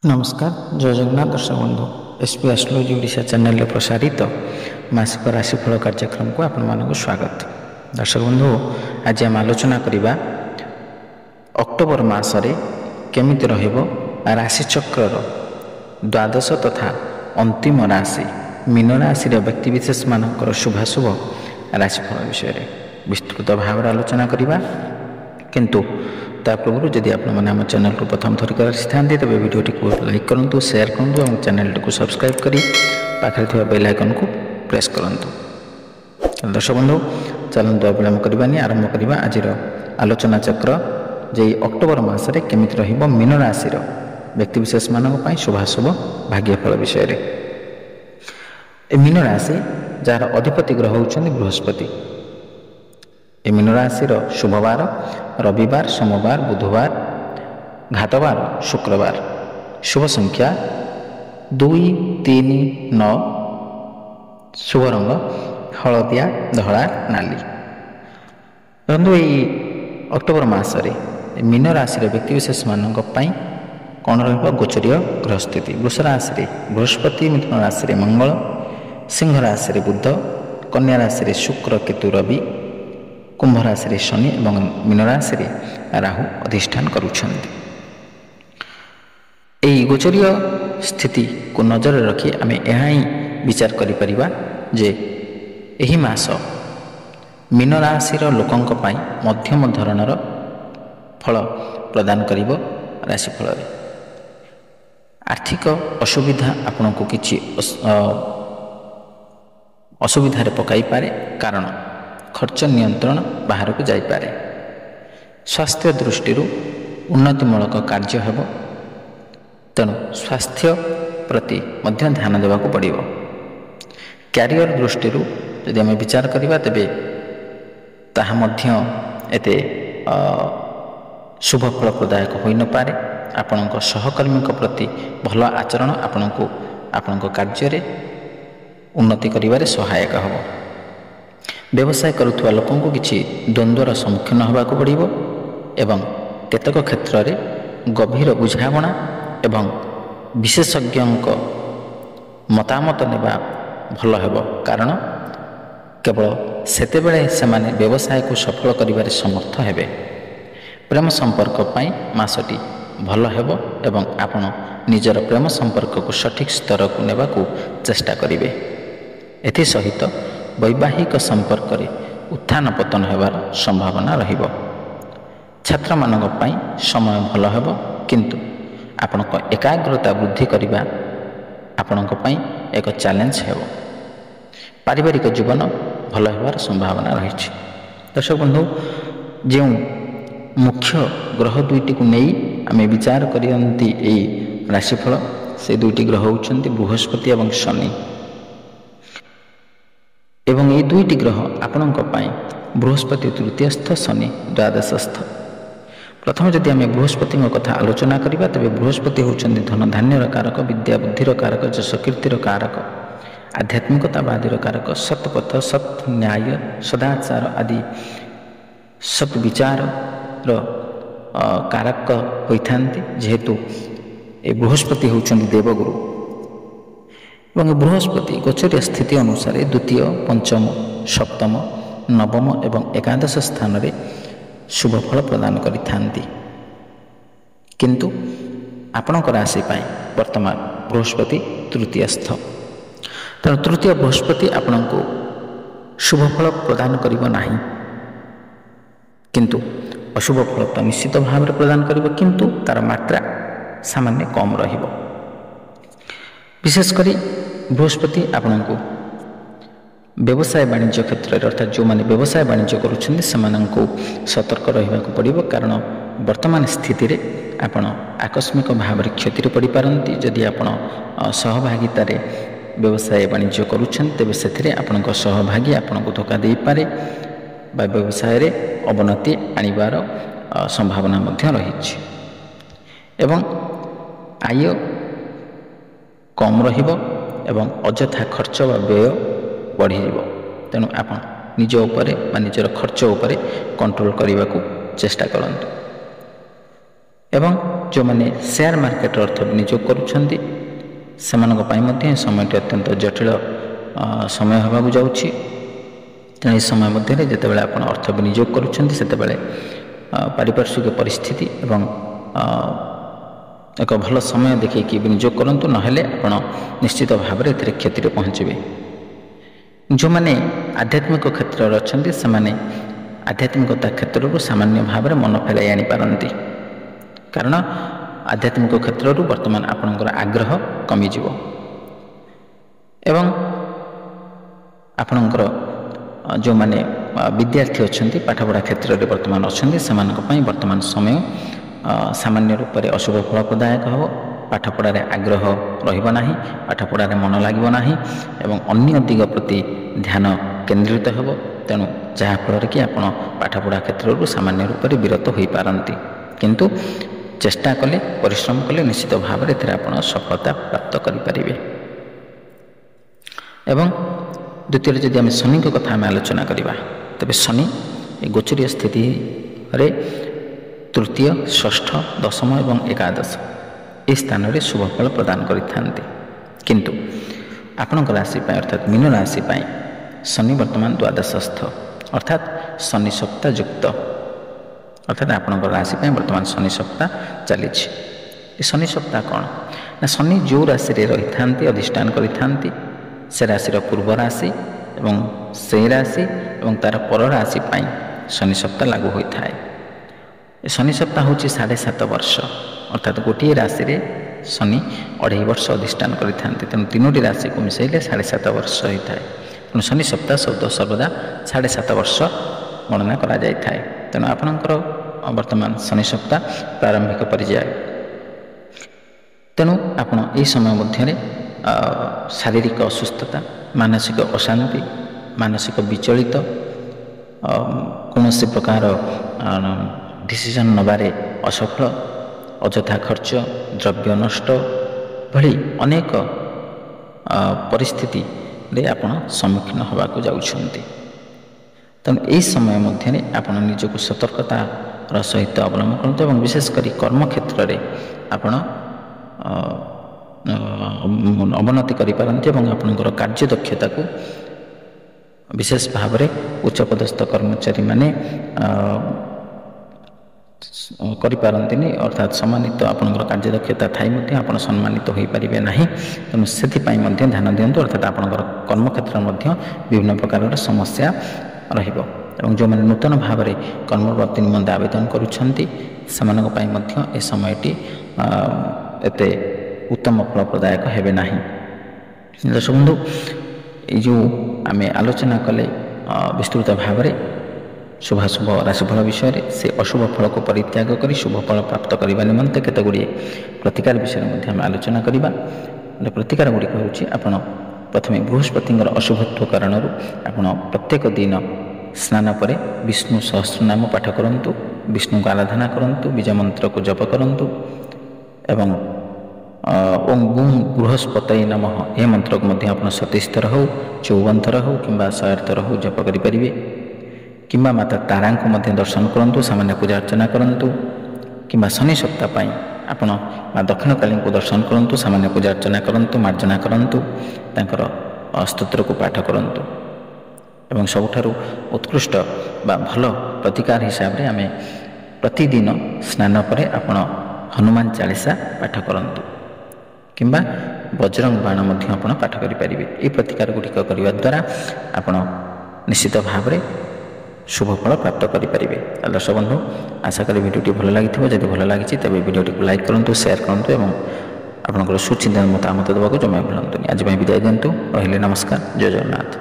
नमस्कार जय जगन्नाथ दर्शक बंधु एसपी एस्ट्रोलॉजी ओडिशा चैनल रे प्रसारित मासिक राशिफल कार्यक्रम को आपण मानक स्वागत। दर्शक बंधु आज आम आलोचना करवा अक्टोबर मासरे केमिति रहिबो राशिचक्र द्वादश तथा अंतिम राशि मीन राशि व्यक्तिविशेष मानकर शुभाशुभ राशिफल विषय विस्तृत भाव आलोचना करवा। किंतु ता पूर्व जदि आप चैनल को प्रथम थरिक आसी तेज वीडियो को लाइक करूँ, शेयर करूँ और चैनल को सब्सक्राइब कर पाखे बेल आइकन को प्रेस करूँ। दर्शक बंधु चलते विलम्ब करवानी आरंभ करवा आज आलोचना चक्र जे अक्टोबर मासरे केमिति रहिबो मीन राशि व्यक्तिविशेष मानक शुभाशुभ भाग्यफल विषय रे। मीन राशि जार अधिपति ग्रह होउछन्ति बृहस्पति। मीन राशि शुभवार रविवार सोमवार बुधवार घातवार शुक्रवार। शुभ संख्या 2, 3, 9। शुभ रंग हलदिया धला नाली। बंधु यही अक्टोबर मासरे मीन राशि व्यक्तिविशेष मानक कौन रोचरीय ग्रह स्थिति। वृष राशि बृहस्पति, मिथुन राशि मंगल, सिंह राशि बुध, कन्या राशि शुक्र केतु रवि, कुंभ राशि शनि और मीन राशि राहु अधिष्ठान करुछन्ति। एही गोचरीय स्थिति को नजर रखी आमे यह ही विचार करि परिबा जे एही मास मीन राशि लोकंक पई मध्यम धरणर फल प्रदान करिवो। राशिफल रे आर्थिक असुविधा आपनको किछि असुविधा पकाई पारे, कारण खर्च नियंत्रण बाहर को जाइपारे। स्वास्थ्य दृष्टि उन्नतिमूलक कार्य हेब, तेणु स्वास्थ्य प्रति मध्य ध्यान देवाक पड़िबो। कैरियर दृष्टि यदि आम विचार करिबा तेबे ताहा मध्य एते शुभ फल प्रदायक होई न पारे। आपणक सहकर्मी प्रति भल आचरण आपणको आपणक कार्य रे उन्नति करिवारे सहायक हबो। व्यवसाय करुवा लोकों को किसी द्वंद्वर सम्मुखीन होगाक पड़ो एवं केतक क्षेत्र में गभीर बुझाणा एवं विशेषज्ञ मतामत नेबा भल हेब, कारण केवल सेतेबेले सेमाने व्यवसाय को सफल करिबारे समर्थ हेबे। प्रेम संपर्क पाई मासटी भल हेब एवं आपण निजर प्रेम संपर्क को सठिक स्तर को नेबाकू चेष्टा करिवे। एथि सहित वैवाहिक संपर्क रे उत्थान पतन हेबार संभावना रहिबो। छात्र मानक पई समय भल हेबो, किंतु आपनक एकाग्रता वृद्धि करिबा आपनक पई एक चैलेंज हेबो। पारिवारिक जीवन भल हेबार संभावना रहिछि। दर्शक बंधु जो मुख्य ग्रह दुईटी को नहीं आमे विचार करियंती एई राशिफल, से दुईटी ग्रह होउछन्ति बृहस्पति एवं शनि। एवं ये दुईटी ग्रह आपणक बृहस्पति तृतीयस्थ, शनि द्वादशस्थ। प्रथम जदि आम बृहस्पति कथा आलोचना करवा तेज बृहस्पति होउछन्ति धन धान्यर कारक, विद्या बुद्धिर कारक, यश कीर्तिर कारक, आध्यात्मिकतावादीर कारक, सत्पथ सत् न्याय सदाचार आदि सत् विचार कारक होइथान्ति। जेहेतु ए बृहस्पति होउछन्ति देवगुरु एवं बृहस्पति गोचरीय स्थिति अनुसार द्वितीय, पंचम, सप्तम, नवम एवं एकादश स्थान रे शुभ फल प्रदान करिथान्ति। किंतु आपणक राशि पाई वर्तमान बृहस्पति तृतीयस्थ, तेणु तृतीय बृहस्पति आपणको शुभ फल प्रदान करिबो नाही, किंतु अशुभ फल तो निश्चित भाव में प्रदान करिबो, किंतु तार मात्रा सामान्य कम रहिबो। विशेषकर बृहस्पति आपको व्यवसाय वाणिज्य क्षेत्र में अर्थात जो मैंने व्यवसाय वाणिज्य करुछन्ति सेमानंको सतर्क रहिबाक पड़िबो, कारण वर्तमान स्थिति रे आपण आकस्मिक भाव में क्षति पड़ पारती। जदि आपण सहभागिता रे व्यवसाय वाणिज्य करुछन्ति तेबे सेथिरे आपणक सहभागी आपणको धोखा दे पारे बा व्यवसाय रे अवनति आनिबार संभावना मध्य रहिछि एवं आय कम रहिबो एवं अଯଥା खर्च व व्यय बढ़ी। तेणु आप निज उपरे बा निजर खर्च उपरे कंट्रोल करने को चेष्टा करंतु। एवं ଯେଉଁମାନେ ସେୟାର ମାର୍କେଟରେ ଅର୍ଥ ବିନିଯୋଗ କରୁଛନ୍ତି ସେମାନଙ୍କ ପାଇଁ ମଧ୍ୟ ଏ ସମୟଟି ଅତ୍ୟନ୍ତ ଜଟିଳ ସମୟ ହେବାକୁ ଯାଉଛି। ତେଣୁ ଏହି ସମୟ ମଧ୍ୟରେ ଯେତେବେଳେ ଆପଣ ଅର୍ଥ ବିନିଯୋଗ କରୁଛନ୍ତି ସେତେବେଳେ ପାରିପାର୍ଶ୍ୱିକ ପରିସ୍ଥିତି ଏବଂ ଏକ ଭଲ ସମୟ ଦେଖିକି ବିନିଯୋଗ କରନ୍ତୁ, ନହେଲେ ଆପଣ ନିଶ୍ଚିତ ଭାବରେ ଏଥିରେ କ୍ଷତିରେ ପହଞ୍ଚିବେ। ଯେଉଁମାନେ ଆଧ୍ୟାତ୍ମିକ କ୍ଷେତ୍ରରେ ଅଛନ୍ତି ସେମାନେ ଆଧ୍ୟାତ୍ମିକତା କ୍ଷେତ୍ରରୁ ସାମାନ୍ୟ ଭାବରେ ମନ ଫେରାଇ ଆଣିପାରନ୍ତି, କାରଣ ଆଧ୍ୟାତ୍ମିକ କ୍ଷେତ୍ରରୁ ବର୍ତ୍ତମାନ ଆପଣଙ୍କର ଆଗ୍ରହ କମିଯିବ ଏବଂ ଆପଣଙ୍କର ଯେଉଁମାନେ ବିଦ୍ୟାର୍ଥୀ ଅଛନ୍ତି ପାଠପଢ଼ା କ୍ଷେତ୍ରରେ ବର୍ତ୍ତମାନ ଅଛନ୍ତି ସେମାନଙ୍କ ପାଇଁ ବର୍ତ୍ତମାନ ସମୟ ସାମାନ୍ୟ ରୂପରେ ଅଶୁଭ ଫଳପ୍ରଦାୟକ ହେବ। ପାଠପଢ଼ାରେ ଆଗ୍ରହ ରହିବ ନାହିଁ, ପାଠପଢ଼ାରେ ମନ ଲାଗିବ ନାହିଁ ଏବଂ ଅନ୍ୟ ଦିଗ ପ୍ରତି ଧ୍ୟାନ କେନ୍ଦ୍ରିତ ହେବ। ତେଣୁ ଯାହାଫଳରେ କି ଆପଣ ପାଠପଢ଼ା କ୍ଷେତ୍ରରୁ ସାମାନ୍ୟ ରୂପରେ ବିରତ ହୋଇପାରନ୍ତି, କିନ୍ତୁ ଚେଷ୍ଟା କଲେ ପରିଶ୍ରମ କଲେ ନିଶ୍ଚିତ ଭାବରେ ଏଥିରେ ଆପଣ ସଫଳତା ପ୍ରାପ୍ତ କରିପାରିବେ। ଏବଂ ଦ୍ୱିତୀୟରେ ଯଦି ଆମେ ଶନିଙ୍କ କଥା ଆମେ ଆଲୋଚନା କରିବା, ତେବେ ଶନି ଏ ଗୋଚରୀୟ ସ୍ଥିତିରେ ତୃତୀୟ, ଷଷ୍ଠ, ଦଶମ ଏବଂ ଏକାଦଶ ଏହି ସ୍ଥାନରେ ଶୁଭ ଫଳ ପ୍ରଦାନ କରିଥାନ୍ତି। କିନ୍ତୁ ଆପଣଙ୍କ ରାଶି ପାଇଁ ଅର୍ଥାତ୍ ମୀନ ରାଶି ପାଇଁ ଶନି ବର୍ତ୍ତମାନ ଦ୍ୱାଦଶସ୍ଥ ଅର୍ଥାତ୍ ଶନି ସପ୍ତାହ ଯୁକ୍ତ, ଅର୍ଥାତ୍ ଆପଣଙ୍କ ରାଶି ପାଇଁ ବର୍ତ୍ତମାନ ଶନି ସପ୍ତାହ ଚାଲିଛି। ଏ ଶନି ସପ୍ତାହ କ'ଣ ନା, ଶନି ଯେଉଁ ରାଶିରେ ରହିଥାନ୍ତି ଅଧିଷ୍ଠାନ କରିଥାନ୍ତି ସେ ରାଶିର ପୂର୍ବ ରାଶି ଏବଂ ସେହି ରାଶି ଏବଂ ତା'ର ପର ରାଶି ପାଇଁ ଶନି ସପ୍ତାହ ଲାଗୁ ହୋଇଥାଏ। ଏ ଶନି ସପ୍ତାହ ହେଉଛି 7.5 ବର୍ଷ, ଅର୍ଥାତ୍ ଗୋଟିଏ ରାଶିରେ ଶନି 2.5 ବର୍ଷ ଅଧିଷ୍ଠାନ କରିଥାନ୍ତି। ତେଣୁ ତିନୋଟି ରାଶିକୁ ମିଶାଇଲେ 7.5 ବର୍ଷ ହୋଇଥାଏ। ତେଣୁ ଶନି ସପ୍ତାହ ସର୍ବଦା 7.5 ବର୍ଷ ଗଣନା କରାଯାଇଥାଏ। ତେଣୁ ଆପଣଙ୍କର ବର୍ତ୍ତମାନ ଶନି ସପ୍ତାହ ପ୍ରାରମ୍ଭିକ ପର୍ଯ୍ୟାୟ। ତେଣୁ ଆପଣ ଏହି ସମୟ ମଧ୍ୟରେ ଶାରୀରିକ ଅସୁସ୍ଥତା, ମାନସିକ ଅଶାନ୍ତି, ମାନସିକ ବିଚଳିତ, କୌଣସି ପ୍ରକାର ଡିସିସନ୍ ନେବାରେ ଅସଫଳ, ଅଯଥା ଖର୍ଚ୍ଚ, ଦ୍ରବ୍ୟ ନଷ୍ଟ ଭଳି ଅନେକ ପରିସ୍ଥିତିରେ ଆପଣ ସମ୍ମୁଖୀନ ହେବାକୁ ଯାଉଛନ୍ତି। ତେଣୁ ଏହି ସମୟ ମଧ୍ୟରେ ଆପଣ ନିଜକୁ ସତର୍କତାର ସହିତ ଅବଲମ୍ବନ କରନ୍ତୁ ଏବଂ ବିଶେଷ କରି କର୍ମକ୍ଷେତ୍ରରେ ଆପଣ ଅବନତି କରିପାରନ୍ତି ଏବଂ ଆପଣଙ୍କର କାର୍ଯ୍ୟଦକ୍ଷତାକୁ ବିଶେଷ ଭାବରେ ଉଚ୍ଚପଦସ୍ଥ କର୍ମଚାରୀମାନେ କରିପାରନ୍ତିନି, ଅର୍ଥାତ୍ ସମ୍ମାନିତ ଆପଣଙ୍କର କାର୍ଯ୍ୟଦକ୍ଷତା ଥାଇ ମଧ୍ୟ ଆପଣ ସମ୍ମାନିତ ହୋଇପାରିବେ ନାହିଁ। ତେଣୁ ସେଥିପାଇଁ ମଧ୍ୟ ଧ୍ୟାନ ଦିଅନ୍ତୁ, ଅର୍ଥାତ୍ ଆପଣଙ୍କର କର୍ମକ୍ଷେତ୍ରରେ ମଧ୍ୟ ବିଭିନ୍ନ ପ୍ରକାରର ସମସ୍ୟା ରହିବ ଏବଂ ଯେଉଁମାନେ ନୂତନ ଭାବରେ କର୍ମପ୍ରାପ୍ତି ନିମନ୍ତେ ଆବେଦନ କରୁଛନ୍ତି ସେମାନଙ୍କ ପାଇଁ ମଧ୍ୟ ଏ ସମୟଟି ଏତେ ଉତ୍ତମ ଫଳପ୍ରଦାୟକ ହେବେ ନାହିଁ। ଦର୍ଶକ ବନ୍ଧୁ, ଏଇ ଯେଉଁ ଆମେ ଆଲୋଚନା କଲେ ବିସ୍ତୃତ ଭାବରେ ଶୁଭାଶୁଭ ରାଶିଫଳ ବିଷୟରେ, ସେ ଅଶୁଭ ଫଳକୁ ପରିତ୍ୟାଗ କରି ଶୁଭ ଫଳ ପ୍ରାପ୍ତ କରିବା ନିମନ୍ତେ କେତେଗୁଡ଼ିଏ ପ୍ରତିକାର ବିଷୟରେ ମଧ୍ୟ ଆମେ ଆଲୋଚନା କରିବା। ପ୍ରତିକାର ଗୁଡ଼ିକ ହେଉଛି, ଆପଣ ପ୍ରଥମେ ବୃହସ୍ପତିଙ୍କର ଅଶୁଭତ୍ୱ କାରଣରୁ ଆପଣ ପ୍ରତ୍ୟେକ ଦିନ ସ୍ନାନ ପରେ ବିଷ୍ଣୁ ସହସ୍ରନାମ ପାଠ କରନ୍ତୁ, ବିଷ୍ଣୁଙ୍କୁ ଆରାଧନା କରନ୍ତୁ, ବୀଜ ମନ୍ତ୍ରକୁ ଜପ କରନ୍ତୁ ଏବଂ ଓಂ ବୁଁ ବୃହସ୍ପତୟେ ନମଃ ଏ ମନ୍ତ୍ରକୁ ମଧ୍ୟ ଆପଣ 27 ଥର ହେଉ, 54 ଥର ହେଉ କିମ୍ବା 100 ଥର ହେଉ ଜପ କରିପାରିବେ। କିମ୍ବା ମାତା ତାରାଙ୍କୁ ମଧ୍ୟ ଦର୍ଶନ କରନ୍ତୁ, ସାମାନ୍ୟ ପୂଜା ଅର୍ଚ୍ଚନା କରନ୍ତୁ। କିମ୍ବା ଶନି ସପ୍ତାହ ପାଇଁ ଆପଣ ମା ଦକ୍ଷିଣକାଳୀଙ୍କୁ ଦର୍ଶନ କରନ୍ତୁ, ସାମାନ୍ୟ ପୂଜା ଅର୍ଚ୍ଚନା କରନ୍ତୁ, ମାର୍ଜନା କରନ୍ତୁ, ତାଙ୍କର ସ୍ତୋତ୍ରକୁ ପାଠ କରନ୍ତୁ। ଏବଂ ସବୁଠାରୁ ଉତ୍କୃଷ୍ଟ ବା ଭଲ ପ୍ରତିକାର ହିସାବରେ ଆମେ ପ୍ରତିଦିନ ସ୍ନାନ ପରେ ଆପଣ ହନୁମାନ ଚାଳିଶା ପାଠ କରନ୍ତୁ କିମ୍ବା ବଜରଙ୍ଗ ବାଣ ମଧ୍ୟ ଆପଣ ପାଠ କରିପାରିବେ। ଏହି ପ୍ରତିକାର ଗୁଡ଼ିକ କରିବା ଦ୍ୱାରା ଆପଣ ନିଶ୍ଚିତ ଭାବରେ ଶୁଭ ଫଳ ପ୍ରାପ୍ତ କରିପାରିବେ। ଦର୍ଶକ ବନ୍ଧୁ, ଆଶା କରି ଭିଡ଼ିଓଟି ଭଲ ଲାଗିଥିବ। ଯଦି ଭଲ ଲାଗିଛି ତେବେ ଭିଡ଼ିଓଟିକୁ ଲାଇକ୍ କରନ୍ତୁ, ସେୟାର କରନ୍ତୁ ଏବଂ ଆପଣଙ୍କର ସୁଚିନ୍ତିତ ମତାମତ ଦେବାକୁ ଜମା ଭୁଲନ୍ତୁନି। ଆଜି ପାଇଁ ବିଦାୟ ଦିଅନ୍ତୁ। ରହିଲେ ନମସ୍କାର। ଜୟ ଜଗନ୍ନାଥ।